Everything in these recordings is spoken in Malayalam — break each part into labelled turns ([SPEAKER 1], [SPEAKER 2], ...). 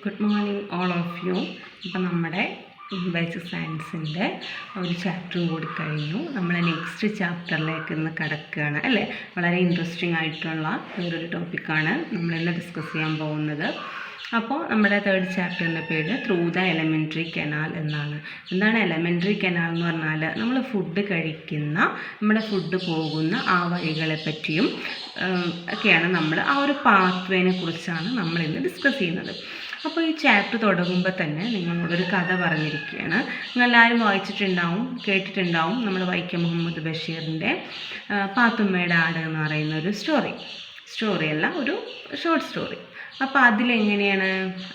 [SPEAKER 1] Good morning all of you. ഇപ്പം നമ്മുടെ ബേസിക് സയൻസിൻ്റെ ഒരു ചാപ്റ്ററും കൂടി കഴിഞ്ഞു. നമ്മൾ നെക്സ്റ്റ് ചാപ്റ്ററിലേക്ക് ഇന്ന് കിടക്കുകയാണ് അല്ലേ. വളരെ ഇൻട്രസ്റ്റിംഗ് ആയിട്ടുള്ള വേറൊരു ടോപ്പിക്കാണ് നമ്മളിന്ന് ഡിസ്കസ് ചെയ്യാൻ പോകുന്നത്. അപ്പോൾ നമ്മുടെ തേർഡ് ചാപ്റ്ററിൻ്റെ പേര് ത്രൂ ദ എലമെൻ്ററി കനാൽ എന്നാണ്. എന്താണ് എലമെൻ്ററി കനാൽ എന്ന് പറഞ്ഞാൽ നമ്മൾ ഫുഡ് കഴിക്കുന്ന, നമ്മുടെ ഫുഡ് പോകുന്ന ആ വഴികളെ പറ്റിയും ഒക്കെയാണ് നമ്മൾ ആ ഒരു പാത്വേനെ കുറിച്ചാണ് നമ്മളിന്ന് ഡിസ്കസ് ചെയ്യുന്നത്. അപ്പോൾ ഈ ചാപ്റ്റർ തുടങ്ങുമ്പോൾ തന്നെ നിങ്ങളോടൊരു കഥ പറഞ്ഞിരിക്കുകയാണ്. നിങ്ങളെല്ലാവരും വായിച്ചിട്ടുണ്ടാവും, കേട്ടിട്ടുണ്ടാവും. നമ്മൾ വൈക്കം മുഹമ്മദ് ബഷീറിൻ്റെ പാത്തുമ്മയുടെ ആട് എന്ന് പറയുന്ന ഒരു സ്റ്റോറിയല്ല, ഒരു ഷോർട്ട് സ്റ്റോറി. അപ്പോൾ അതിലെങ്ങനെയാണ്,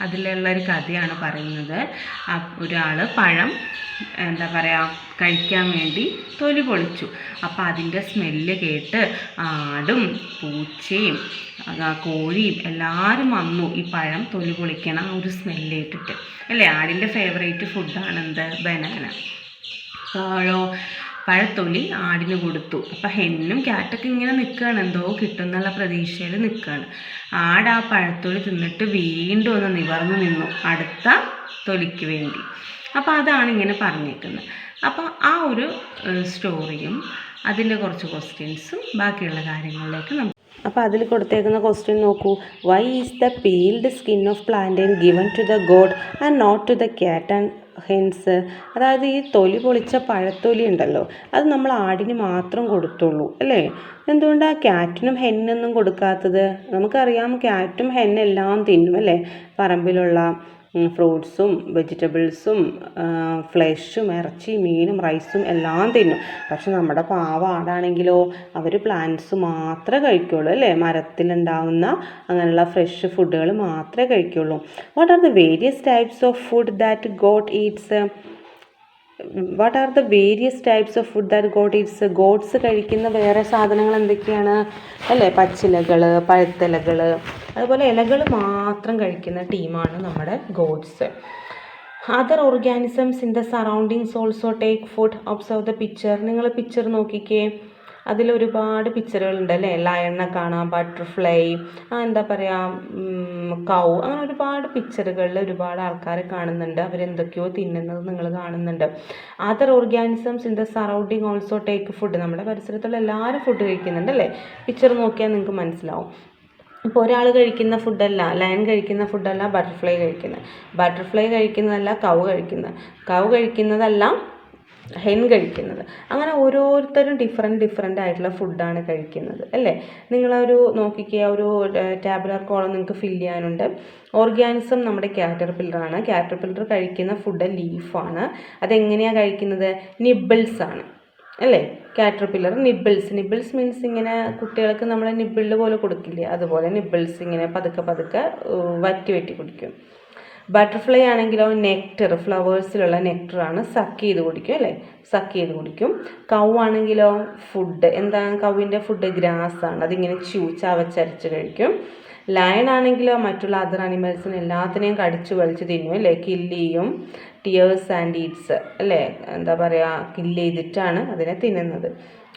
[SPEAKER 1] അതിലുള്ളൊരു കഥയാണ് പറയുന്നത്. ഒരാൾ പഴം കഴിക്കാൻ വേണ്ടി തൊലി പൊളിച്ചു. അപ്പോൾ അതിൻ്റെ സ്മെല്ല് കേട്ട് ആടും പൂച്ചയും കോഴിയും എല്ലാവരും വന്നു ഈ പഴം തൊലി പൊളിക്കണ ഒരു സ്മെല്ല് കേട്ടിട്ട് അല്ലേ. ആടിൻ്റെ ഫേവറേറ്റ് ഫുഡാണ് എന്ത്, ബനാന. പഴത്തൊലി ആടിന് കൊടുത്തു. അപ്പം ഹെന്നും ക്യാറ്റൊക്കെ ഇങ്ങനെ നിൽക്കുകയാണ്, എന്തോ കിട്ടുന്നുള്ള പ്രതീക്ഷയിൽ നിൽക്കുകയാണ്. ആട് ആ പഴത്തൊലി തിന്നിട്ട് വീണ്ടും ഒന്ന് നിവർന്നു നിന്നു അടുത്ത തൊലിക്ക് വേണ്ടി. അപ്പോൾ അതാണ് ഇങ്ങനെ പറഞ്ഞേക്കുന്നത്. അപ്പോൾ ആ ഒരു സ്റ്റോറിയും അതിൻ്റെ കുറച്ച് ക്വസ്റ്റ്യൻസും ബാക്കിയുള്ള കാര്യങ്ങളിലേക്ക് നമുക്ക്. അപ്പോൾ അതിൽ കൊടുത്തേക്കുന്ന ക്വസ്റ്റ്യൻ നോക്കൂ. Why is the peeled skin of plantain given to the god and not to the cat and hens? അതായത് ഈ തൊലി പൊളിച്ച പഴത്തൊലി ഉണ്ടല്ലോ, അത് നമ്മൾ ആടിന് മാത്രം കൊടുത്തുള്ളൂ അല്ലേ. എന്തുകൊണ്ടാണ് ക്യാറ്റിനും ഹെന്നൊന്നും കൊടുക്കാത്തത്? നമുക്കറിയാം ക്യാറ്റും ഹെന്നെല്ലാം തിന്നും അല്ലേ. പറമ്പിലുള്ള ഫ്രൂട്ട്സും വെജിറ്റബിൾസും ഫ്ലഷും ഇറച്ചി മീനും റൈസും എല്ലാം തിന്നും. പക്ഷെ നമ്മുടെ പാവ ആടാണെങ്കിലോ അവർ പ്ലാന്റ്സ് മാത്രമേ കഴിക്കുള്ളൂ അല്ലേ. മരത്തിലുണ്ടാവുന്ന അങ്ങനെയുള്ള ഫ്രഷ് ഫുഡുകൾ മാത്രമേ കഴിക്കുള്ളൂ. What are the various types of food that god eats? What are the various types of food that god eats? Gods കഴിക്കുന്ന വേറെ സാധനങ്ങൾ എന്തൊക്കെയാണ് അല്ലേ. പച്ചിലകൾ, പഴുത്തിലകൾ, അതുപോലെ ഇലകൾ മാത്രം കഴിക്കുന്ന ടീമാണ് നമ്മുടെ gods. Other organisms in the surroundings also take food. Observe the picture. നിങ്ങൾ പിക്ചർ നോക്കിക്കേ, അതിലൊരുപാട് പിക്ചറുകളുണ്ട് അല്ലേ. ലയണിനെ കാണാം, ബട്ടർഫ്ലൈ, കൗ, അങ്ങനെ ഒരുപാട് പിക്ചറുകളിൽ ഒരുപാട് ആൾക്കാരെ കാണുന്നുണ്ട്. അവരെന്തൊക്കെയോ തിന്നുന്നത് നിങ്ങൾ കാണുന്നുണ്ട്. Other organisms in the surrounding also take food. നമ്മുടെ പരിസരത്തുള്ള എല്ലാവരും ഫുഡ് കഴിക്കുന്നുണ്ട് അല്ലേ. പിക്ചർ നോക്കിയാൽ നിങ്ങൾക്ക് മനസ്സിലാവും. ഇപ്പോൾ ഒരാൾ കഴിക്കുന്ന ഫുഡല്ല, ലയൺ കഴിക്കുന്ന ഫുഡല്ല ബട്ടർഫ്ലൈ കഴിക്കുന്നതല്ല കൗ കഴിക്കുന്നതല്ല ഹെൻ കഴിക്കുന്നത്. അങ്ങനെ ഓരോരുത്തരും ഡിഫറെൻ്റ് ആയിട്ടുള്ള ഫുഡാണ് കഴിക്കുന്നത് അല്ലേ. നിങ്ങളൊരു നോക്കിക്കുക, ഒരു ടാബുലർ കോളം നിങ്ങൾക്ക് ഫില്ല് ചെയ്യാനുണ്ട്. ഓർഗാനിസം നമ്മുടെ കാറ്റർപില്ലറാണ്. കാറ്റർപില്ലർ കഴിക്കുന്ന ഫുഡ് ലീഫാണ്. അതെങ്ങനെയാണ് കഴിക്കുന്നത്? നിബിൾസ് ആണ് അല്ലേ. കാറ്റർപില്ലർ നിബിൾസ് മീൻസ് ഇങ്ങനെ കുട്ടികൾക്ക് നമ്മൾ നിബിളിൽ പോലെ കൊടുക്കില്ലേ, അതുപോലെ നിബിൾസ് ഇങ്ങനെ പതുക്കെ വറ്റി കുടിക്കും. ബട്ടർഫ്ലൈ ആണെങ്കിലോ നെക്ടർ, ഫ്ലവേഴ്സിലുള്ള നെക്ടറാണ് സക്ക് ചെയ്ത് കുടിക്കും. കൗ ആണെങ്കിലോ ഫുഡ് എന്താണ്, കൗവിൻ്റെ ഫുഡ് ഗ്രാസ് ആണ്. അതിങ്ങനെ ചവച്ചരച്ച് കഴിക്കും. ലയൺ ആണെങ്കിലോ മറ്റുള്ള അതർ അനിമൽസിന് എല്ലാത്തിനെയും കടിച്ചു വലിച്ച് തിന്നും അല്ലേ. കില്ല് ചെയ്യും, ടിയേഴ്സ് ആൻഡ് ഈറ്റ്സ് അല്ലേ. കില്ല് ചെയ്തിട്ടാണ് അതിനെ തിന്നുന്നത്.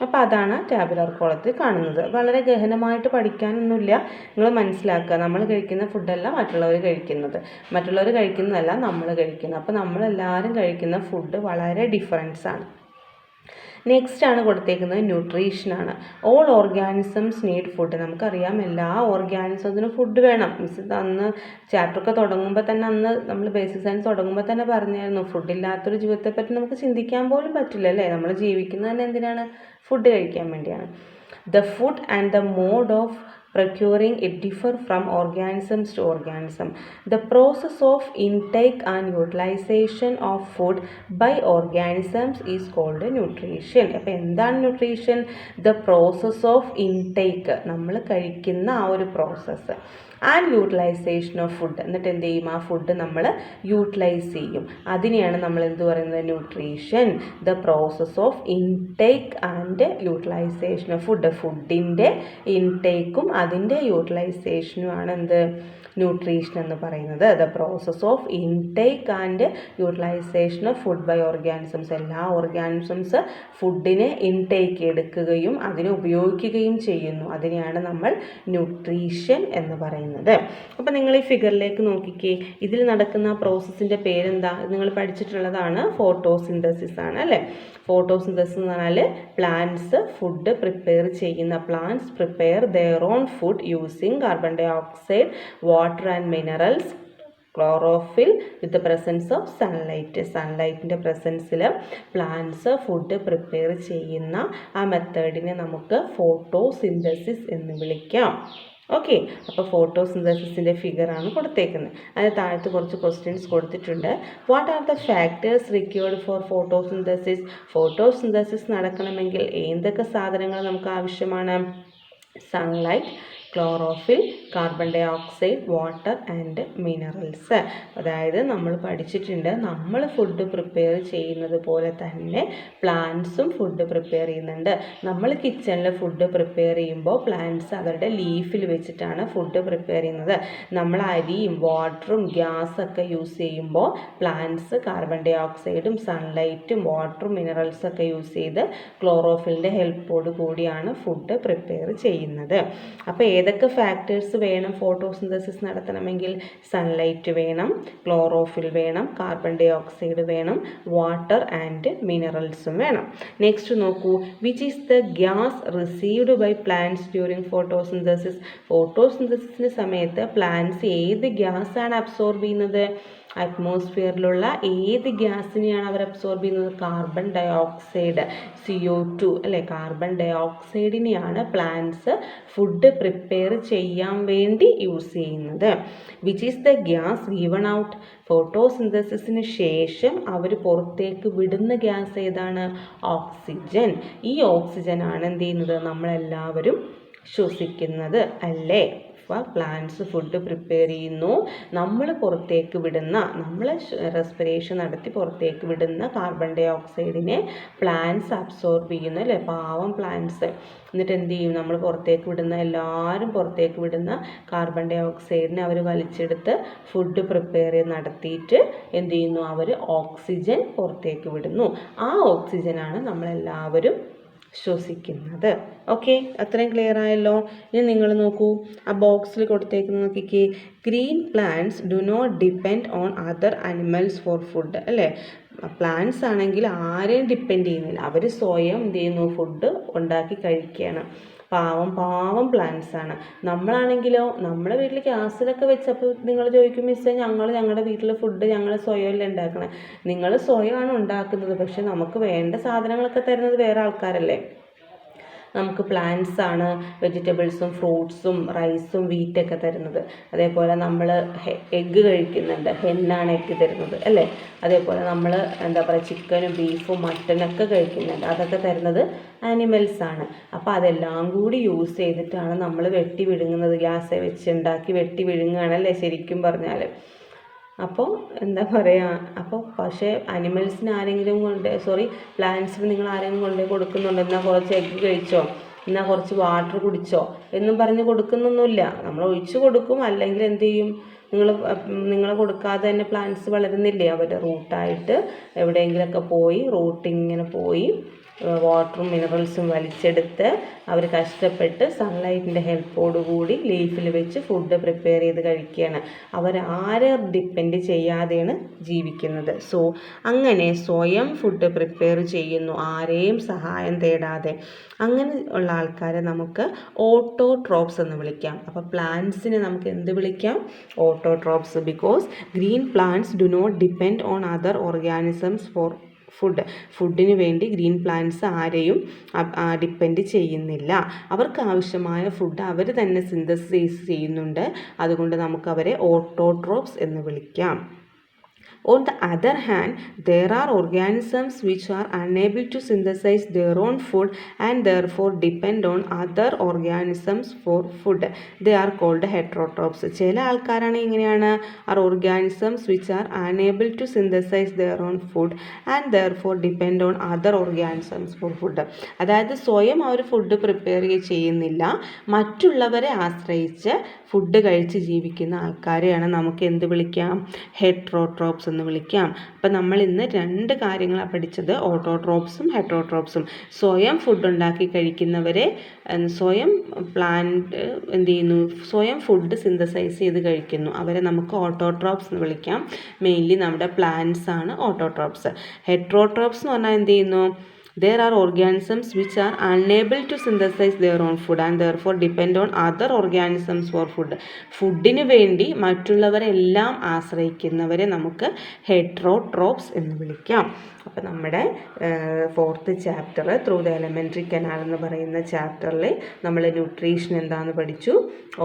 [SPEAKER 1] അപ്പോൾ അതാണ് ടാബുലർ കോളത്തിൽ കാണുന്നത്. വളരെ ഗഹനമായിട്ട് പഠിക്കാനൊന്നുമില്ല, നിങ്ങൾ മനസ്സിലാക്കുക. നമ്മൾ കഴിക്കുന്ന ഫുഡല്ല മറ്റുള്ളവർ കഴിക്കുന്നതല്ല നമ്മൾ കഴിക്കുന്നത്. അപ്പോൾ നമ്മളെല്ലാവരും കഴിക്കുന്ന ഫുഡ് വളരെ ഡിഫറൻസ് ആണ്. നെക്സ്റ്റ് ആണ് കൊടുത്തേക്കുന്നത് ന്യൂട്രീഷനാണ്. All organisms need food. നമുക്കറിയാം എല്ലാ ഓർഗാനിസത്തിനും ഫുഡ് വേണം. അന്ന് ചാപ്റ്ററൊക്കെ തുടങ്ങുമ്പോൾ തന്നെ, അന്ന് നമ്മൾ ബേസിക് സയൻസ് തുടങ്ങുമ്പോൾ തന്നെ പറഞ്ഞായിരുന്നു, ഫുഡില്ലാത്തൊരു ജീവിതത്തെപ്പറ്റി നമുക്ക് ചിന്തിക്കാൻ പോലും പറ്റില്ല അല്ലേ. നമ്മൾ ജീവിക്കുന്നത് തന്നെ എന്തിനാണ്? ഫുഡ് കഴിക്കാൻ വേണ്ടിയാണ്. The food and the mode of procuring it differ from organisms to organism. The process of intake and utilization of food by organisms is called nutrition. അപ്പോൾ എന്താണ് nutrition? The process of intake, നമ്മൾ കഴിക്കുന്ന ആ ഒരു process, and utilisation of food. എന്നിട്ട് എന്ത് ചെയ്യും? ആ ഫുഡ് നമ്മൾ യൂട്ടിലൈസ് ചെയ്യും. അതിനെയാണ് നമ്മൾ എന്ത് പറയുന്നത്? Nutrition. The process of intake and utilisation of food. ഫുഡിൻ്റെ ഇൻടേക്കും അതിൻ്റെ യൂട്ടിലൈസേഷനുമാണ് എന്ത്? ന്യൂട്രീഷൻ എന്ന് പറയുന്നത്. The process of intake and utilisation of food by organisms. എല്ലാ ഓർഗാനിസംസ് ഫുഡിനെ ഇൻടേക്ക് എടുക്കുകയും അതിനെ ഉപയോഗിക്കുകയും ചെയ്യുന്നു. അതിനെയാണ് നമ്മൾ ന്യൂട്രീഷൻ എന്ന് പറയുന്നത്. അപ്പോൾ നിങ്ങൾ ഈ ഫിഗറിലേക്ക് നോക്കിക്കേ. ഇതിൽ നടക്കുന്ന പ്രോസസ്സിൻ്റെ പേരെന്താ? നിങ്ങൾ പഠിച്ചിട്ടുള്ളതാണ്, ഫോട്ടോസിന്തസിസ് ആണ് അല്ലേ. ഫോട്ടോസിന്തസിസ് എന്ന് പറഞ്ഞാൽ പ്ലാന്റ്സ് ഫുഡ് പ്രിപ്പയർ ചെയ്യുന്ന, plants prepare their own food using carbon dioxide, water and minerals, chlorophyll with the presence of sunlight. സൺലൈറ്റിൻ്റെ പ്രസൻസിൽ പ്ലാന്റ്സ് ഫുഡ് പ്രിപ്പയർ ചെയ്യുന്ന ആ മെത്തേഡിനെ നമുക്ക് ഫോട്ടോസിന്തസിസ് എന്ന് വിളിക്കാം. ഓക്കെ, അപ്പോൾ ഫോട്ടോസിന്തസിസിൻ്റെ ഫിഗറാണ് കൊടുത്തേക്കുന്നത്. അതിന് താഴത്ത് കുറച്ച് ക്വസ്റ്റ്യൻസ് കൊടുത്തിട്ടുണ്ട്. What are the factors required for photosynthesis? Photosynthesis നടക്കണമെങ്കിൽ എന്തൊക്കെ സാധനങ്ങൾ നമുക്ക് ആവശ്യമാണ്? Sunlight, chlorophyll, carbon dioxide, water and minerals. അതായത് നമ്മൾ പഠിച്ചിട്ടുണ്ട്, നമ്മൾ ഫുഡ് പ്രിപ്പയർ ചെയ്യുന്നത് പോലെ തന്നെ പ്ലാന്റ്സും ഫുഡ് പ്രിപ്പയർ ചെയ്യുന്നുണ്ട്. നമ്മൾ കിച്ചണിൽ ഫുഡ് പ്രിപ്പയർ ചെയ്യുമ്പോൾ പ്ലാന്റ്സ് അവരുടെ ലീഫിൽ വെച്ചിട്ടാണ് ഫുഡ് പ്രിപ്പയർ ചെയ്യുന്നത്. നമ്മൾ അരിയും വാട്ടറും ഗ്യാസൊക്കെ യൂസ് ചെയ്യുമ്പോൾ പ്ലാന്റ്സ് കാർബൺ ഡൈ ഓക്സൈഡും സൺലൈറ്റും വാട്ടറും മിനറൽസൊക്കെ യൂസ് ചെയ്ത് ക്ലോറോഫിലിൻ്റെ ഹെൽപ്പോട് കൂടിയാണ് ഫുഡ് പ്രിപ്പയർ ചെയ്യുന്നത്. അപ്പോൾ ഏതൊക്കെ ഫാക്ടേഴ്സ് വേണം ഫോട്ടോസിന്തസിസ് നടത്തണമെങ്കിൽ? സൺലൈറ്റ് വേണം, ക്ലോറോഫിൽ വേണം, കാർബൺ ഡൈ ഓക്സൈഡ് വേണം, വാട്ടർ ആൻഡ് മിനറൽസും വേണം. നെക്സ്റ്റ് നോക്കൂ, which is the gas received by plants during photosynthesis? ഫോട്ടോസിന്തസിസിൻ്റെ സമയത്ത് പ്ലാന്റ്സ് ഏത് ഗ്യാസാണ് അബ്സോർബ് ചെയ്യുന്നത്? അറ്റ്മോസ്ഫിയറിലുള്ള ഏത് ഗ്യാസിനെയാണ് അവർ അബ്സോർബ് ചെയ്യുന്നത്? കാർബൺ ഡൈ ഓക്സൈഡ്, CO2 അല്ലേ. കാർബൺ ഡൈ ഓക്സൈഡിനെയാണ് പ്ലാന്റ്സ് ഫുഡ് പ്രിപ്പയർ ചെയ്യാൻ വേണ്ടി യൂസ് ചെയ്യുന്നത്. Which is the gas given out? ഫോട്ടോസിന്തസിസിന് ശേഷം അവർ പുറത്തേക്ക് വിടുന്ന ഗ്യാസ് ഏതാണ്? ഓക്സിജൻ. ഈ ഓക്സിജനാണ് എന്ത് ചെയ്യുന്നത്? നമ്മളെല്ലാവരും ശ്വസിക്കുന്നത് അല്ലേ. പ്ലാന്റ്സ് ഫുഡ് പ്രിപ്പയർ ചെയ്യുന്നു, നമ്മൾ പുറത്തേക്ക് വിടുന്ന, നമ്മൾ റെസ്പിറേഷൻ നടത്തി പുറത്തേക്ക് വിടുന്ന കാർബൺ ഡൈ ഓക്സൈഡിനെ പ്ലാന്റ്സ് അബ്സോർബ് ചെയ്യുന്നു അല്ലേ. പാവം പ്ലാന്റ്സ്. എന്നിട്ട് എന്ത് ചെയ്യും? നമ്മൾ പുറത്തേക്ക് വിടുന്ന, എല്ലാവരും പുറത്തേക്ക് വിടുന്ന കാർബൺ ഡൈ ഓക്സൈഡിനെ അവർ വലിച്ചെടുത്ത് ഫുഡ് പ്രിപ്പയർ നടത്തിയിട്ട് എന്ത് ചെയ്യുന്നു? അവർ ഓക്സിജൻ പുറത്തേക്ക് വിടുന്നു. ആ ഓക്സിജനാണ് നമ്മളെല്ലാവരും ശ്വസിക്കുന്നത്. ഓക്കെ, അത്രയും ക്ലിയർ ആയല്ലോ. ഇനി നിങ്ങൾ നോക്കൂ, ആ ബോക്സിൽ കൊടുത്തേക്കുന്ന നോക്കിക്കേ. Green plants do not depend on other animals for food അല്ലേ. പ്ലാന്റ്സ് ആണെങ്കിൽ ആരെയും ഡിപ്പെൻഡ് ചെയ്യുന്നില്ല, അവർ സ്വയം എന്ത് ചെയ്യുന്നു? ഫുഡ് ഉണ്ടാക്കി കഴിക്കുകയാണ്. പാവം പ്ലാന്റ്സ് ആണ്. നമ്മളാണെങ്കിലോ, നമ്മുടെ വീട്ടിൽ ഗ്യാസിലൊക്കെ വെച്ചപ്പോൾ നിങ്ങൾ ചോദിക്കും, മിസ്സേ ഞങ്ങളുടെ വീട്ടിൽ ഫുഡ് ഞങ്ങൾ സ്വയമല്ലേ ഉണ്ടാക്കണേ? നിങ്ങൾ സ്വയമാണ് ഉണ്ടാക്കുന്നത്, പക്ഷെ നമുക്ക് വേണ്ട സാധനങ്ങളൊക്കെ തരുന്നത് വേറെ ആൾക്കാരല്ലേ. നമുക്ക് പ്ലാന്റ്സ് ആണ് വെജിറ്റബിൾസും ഫ്രൂട്ട്സും റൈസും വീറ്റൊക്കെ തരുന്നത്. അതേപോലെ നമ്മൾ എഗ്ഗ് കഴിക്കുന്നുണ്ട്, ഹെന്നാണ് എഗ്ഗ് തരുന്നത് അല്ലേ. അതേപോലെ നമ്മൾ എന്താ പറയുക, ചിക്കനും ബീഫും മട്ടനൊക്കെ കഴിക്കുന്നുണ്ട്, അതൊക്കെ തരുന്നത് ആനിമൽസ് ആണ്. അപ്പോൾ അതെല്ലാം കൂടി യൂസ് ചെയ്തിട്ടാണ് നമ്മൾ വെട്ടി വിഴുങ്ങുന്നത്. ഗ്യാസ് വെച്ച് ഉണ്ടാക്കി വെട്ടി വിഴുങ്ങുകയാണല്ലേ ശരിക്കും പറഞ്ഞാൽ. അപ്പോൾ എന്താ പറയുക, അപ്പോൾ പക്ഷേ അനിമൽസിന് ആരെങ്കിലും പ്ലാന്റ്സിന് നിങ്ങൾ ആരെങ്കിലും കൊണ്ടുപോയി കൊടുക്കുന്നുണ്ടോ? എന്നാൽ കുറച്ച് എഗ്ഗ് കഴിച്ചോ, എന്നാൽ കുറച്ച് വാട്ടർ കുടിച്ചോ എന്നും പറഞ്ഞ് കൊടുക്കുന്നൊന്നുമില്ല. നമ്മൾ ഒഴിച്ചു കൊടുക്കും, അല്ലെങ്കിൽ എന്ത് ചെയ്യും? നിങ്ങൾ കൊടുക്കാതെ തന്നെ പ്ലാന്റ്സ് വളരുന്നില്ലേ? അവരുടെ റൂട്ടായിട്ട് എവിടെയെങ്കിലുമൊക്കെ പോയി റൂട്ടിങ്ങനെ പോയി വാട്ടറും മിനറൽസും വലിച്ചെടുത്ത് അവർ കഷ്ടപ്പെട്ട് സൺലൈറ്റിൻ്റെ ഹെൽപ്പോടുകൂടി ലീഫിൽ വെച്ച് ഫുഡ് പ്രിപ്പയർ ചെയ്ത് കഴിക്കുകയാണ്. അവരാരെ ഡിപ്പെൻഡ് ചെയ്യാതെയാണ് ജീവിക്കുന്നത്. സോ അങ്ങനെ സ്വയം ഫുഡ് പ്രിപ്പയർ ചെയ്യുന്നു, ആരെയും സഹായം തേടാതെ. അങ്ങനെ ഉള്ള ആൾക്കാരെ നമുക്ക് ഓട്ടോട്രോപ്സ് എന്ന് വിളിക്കാം. അപ്പോൾ പ്ലാന്റ്സിനെ നമുക്ക് എന്ത് വിളിക്കാം? Autotrophs. Because green plants do not depend on other organisms for ഫുഡിന് വേണ്ടി ഗ്രീൻ പ്ലാന്റ്സ് ആരെയും ഡിപ്പെൻഡ് ചെയ്യുന്നില്ല. അവർക്ക് ആവശ്യമായ ഫുഡ് അവർ തന്നെ സിന്തസൈസ് ചെയ്യുന്നുണ്ട്. അതുകൊണ്ട് നമുക്ക് അവരെ ഓട്ടോട്രോപ്സ് എന്ന് വിളിക്കാം. On the other hand, there are organisms which are unable to synthesize their own food and therefore depend on other organisms for food. They are called heterotrophs. ചില ആൾക്കാരാണ് എങ്ങനെയാണ് are organisms which are unable to synthesize their own food and therefore depend on other organisms for food. അതായത് സ്വയം അവർ ഫുഡ് പ്രിപ്പയർ ചെയ്യുന്നില്ല, മറ്റുള്ളവരെ ആശ്രയിച്ച് ഫുഡ് കഴിച്ച് ജീവിക്കുന്ന ആൾക്കാരെയാണ് നമുക്ക് എന്ത് വിളിക്കാം? ഹെട്രോട്രോപ്സ് എന്ന് വിളിക്കാം. അപ്പം നമ്മൾ ഇന്ന് 2 കാര്യങ്ങളാണ് പഠിച്ചത്, ഓട്ടോട്രോപ്സും ഹെട്രോട്രോപ്സും. സ്വയം ഫുഡ് ഉണ്ടാക്കി കഴിക്കുന്നവരെ, സ്വയം പ്ലാന്റ് എന്ത് ചെയ്യുന്നു, സ്വയം ഫുഡ് സിന്തസൈസ് ചെയ്ത് കഴിക്കുന്നു, അവരെ നമുക്ക് ഓട്ടോട്രോപ്സ് എന്ന് വിളിക്കാം. മെയിൻലി നമ്മുടെ പ്ലാന്റ്സ് ആണ് ഓട്ടോട്രോപ്സ്. ഹെട്രോട്രോപ്സ് എന്ന് പറഞ്ഞാൽ എന്ത് ചെയ്യുന്നു? There are organisms which are unable to synthesize their own food and therefore depend on other organisms for food. ഫുഡിന് വേണ്ടി മറ്റുള്ളവരെല്ലാം ആശ്രയിക്കുന്നവരെ നമുക്ക് ഹെട്രോട്രോപ്സ് എന്ന് വിളിക്കാം. അപ്പോൾ നമ്മുടെ 4th chapter through the elementary canal എന്ന് പറയുന്ന ചാപ്റ്ററിൽ നമ്മൾ ന്യൂട്രീഷൻ എന്താണെന്ന് പഠിച്ചു,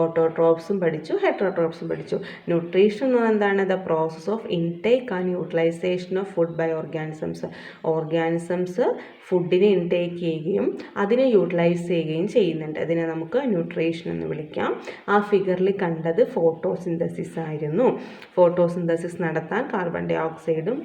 [SPEAKER 1] ഓട്ടോട്രോപ്സും പഠിച്ചു, ഹെട്രോട്രോപ്സും പഠിച്ചു. ന്യൂട്രീഷൻ എന്ന് പറഞ്ഞാൽ എന്താണ്? The process of intake and utilisation of food by organisms. Organisms ഫുഡിനെ ഇൻടേക്ക് ചെയ്യുകയും അതിനെ യൂട്ടിലൈസ് ചെയ്യുകയും ചെയ്യുന്നുണ്ട്. അതിനെ നമുക്ക് ന്യൂട്രീഷൻ എന്ന് വിളിക്കാം. ആ ഫിഗറിൽ കണ്ടത് ഫോട്ടോസിന്തസിസ് ആയിരുന്നു. ഫോട്ടോസിന്തസിസ് നടത്താൻ കാർബൺ ഡൈ ഓക്സൈഡും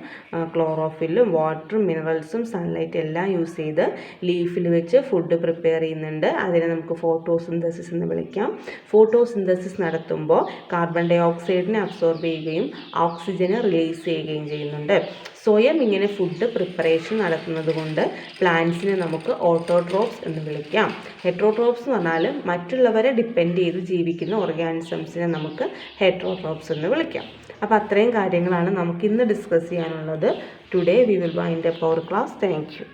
[SPEAKER 1] ക്ലോറോഫില്ലും വാട്ടറും മിനറൽസും സൺലൈറ്റ് എല്ലാം യൂസ് ചെയ്ത് ലീഫിൽ വെച്ച് ഫുഡ് പ്രിപ്പയർ ചെയ്യുന്നുണ്ട്. അതിനെ നമുക്ക് ഫോട്ടോസിന്തസിസ് എന്ന് വിളിക്കാം. ഫോട്ടോസിന്തസിസ് നടത്തുമ്പോൾ കാർബൺ ഡൈ ഓക്സൈഡിനെ അബ്സോർബ് ചെയ്യുകയും ഓക്സിജനെ റിലീസ് ചെയ്യുകയും ചെയ്യുന്നുണ്ട്. സ്വയം ഇങ്ങനെ ഫുഡ് പ്രിപ്പറേഷൻ നടത്തുന്നത് കൊണ്ട് പ്ലാന്റ്സിനെ നമുക്ക് ഓട്ടോട്രോപ്സ് എന്ന് വിളിക്കാം. ഹെട്രോട്രോപ്സ് എന്ന് പറഞ്ഞാൽ മറ്റുള്ളവരെ ഡിപ്പെൻഡ് ചെയ്ത് ജീവിക്കുന്ന ഓർഗാനിസംസിനെ നമുക്ക് ഹെട്രോട്രോപ്സ് എന്ന് വിളിക്കാം. അപ്പോൾ അത്രയും കാര്യങ്ങളാണ് നമുക്ക് ഇന്ന് ഡിസ്കസ് ചെയ്യാനുള്ളത്. Today we will wind up our class. Thank U.